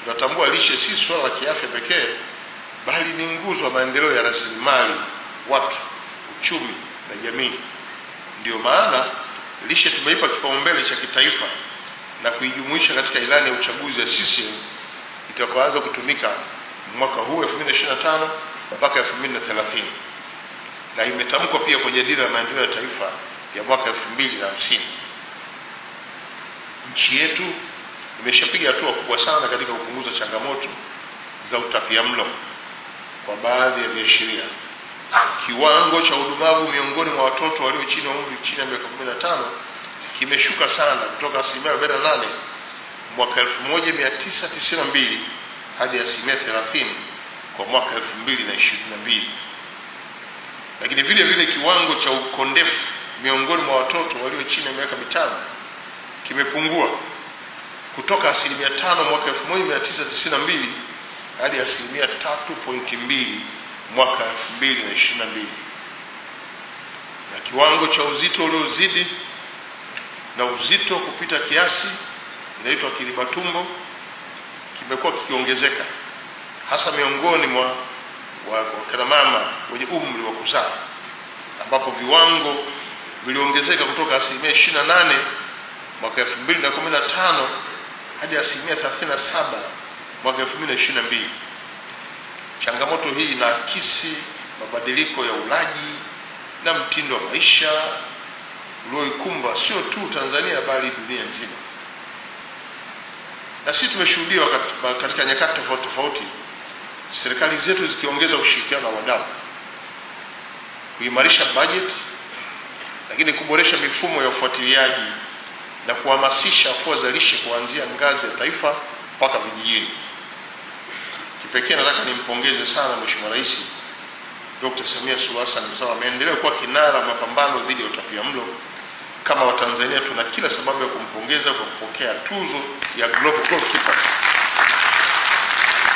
tunatambua lishe si swala la kiafya pekee, bali ni nguzo ya maendeleo ya rasilimali watu, uchumi na jamii. Ndio maana lishe tumeipa kipaumbele cha kitaifa na kuijumuisha katika ilani ya uchaguzi ya CCM itakayoanza kutumika mwaka huu 2025 mpaka 2030, na imetamkwa pia kwenye dira ya maendeleo ya taifa ya mwaka 2050. Nchi yetu imeshapiga hatua kubwa sana katika kupunguza changamoto za utapiamlo kwa baadhi ya viashiria. Kiwango cha udumavu miongoni mwa watoto walio chini ya umri chini ya miaka 15 kimeshuka sana kutoka 48% mwaka 1992 hadi 30% kwa mwaka 2022. Lakini vile vile kiwango cha ukondefu miongoni mwa watoto walio chini ya miaka 5 kimepungua kutoka 5% mwaka 1992 hadi 3.2% mwaka 2022. Na kiwango cha uzito uliozidi na uzito kupita kiasi, inaitwa kiribatumbo, kimekuwa kikiongezeka hasa miongoni mwa wakina mama wenye umri wa kuzaa, ambapo viwango viliongezeka kutoka 28% mwaka 2015 hadi 37% mwaka 2022. Changamoto hii inaakisi mabadiliko ya ulaji na mtindo wa maisha ulioikumba sio tu Tanzania bali dunia nzima. Na sisi tumeshuhudia katika nyakati tofauti tofauti serikali zetu zikiongeza ushirikiano na wadau, kuimarisha budget, lakini kuboresha mifumo ya ufuatiliaji na kuhamasisha afua za lishe kuanzia ngazi ya taifa mpaka vijijini. Kipekee nataka nimpongeze sana Mheshimiwa Rais Dr. Samia Suluhu Hassan kwa ameendelea kuwa kinara mapambano dhidi ya utapiamlo. Kama Watanzania tuna kila sababu ya kumpongeza kwa kupokea tuzo ya Global Goalkeeper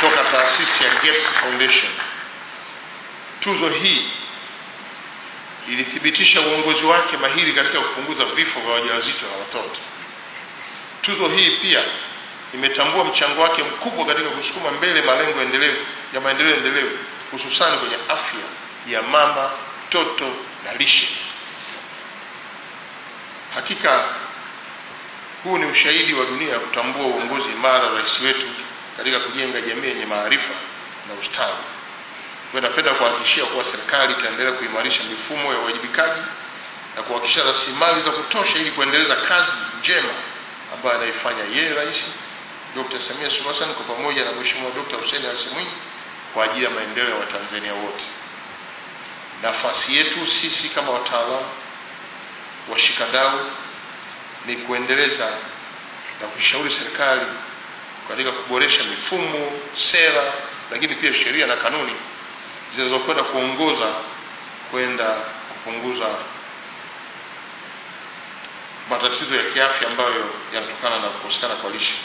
kutoka taasisi ya Gates Foundation. Tuzo hii ilithibitisha uongozi wake mahiri katika kupunguza vifo vya wajawazito na watoto. Tuzo hii pia imetambua mchango wake mkubwa katika kusukuma mbele malengo endelevu ya maendeleo endelevu, hususan kwenye afya ya mama, mtoto na lishe. Hakika huu ni ushahidi wa dunia kutambua uongozi imara wa rais wetu katika kujenga jamii yenye maarifa na ustawi. Kwa napenda kuhakikishia kuwa serikali itaendelea kuimarisha mifumo ya uwajibikaji na kuhakikisha rasilimali za kutosha ili kuendeleza kazi njema ambayo anaifanya yeye Rais Dr. Samia Suluhu Hassan kwa pamoja na Mheshimiwa Dr. Hussein Ali Mwinyi kwa ajili ya maendeleo ya Watanzania wote. Nafasi yetu sisi kama wataalamu, washikadau, ni kuendeleza na kushauri serikali katika kuboresha mifumo, sera, lakini pia sheria na kanuni zinazokwenda kuongoza kwenda kupunguza matatizo ya kiafya ambayo yanatokana na kukosekana kwa lishe.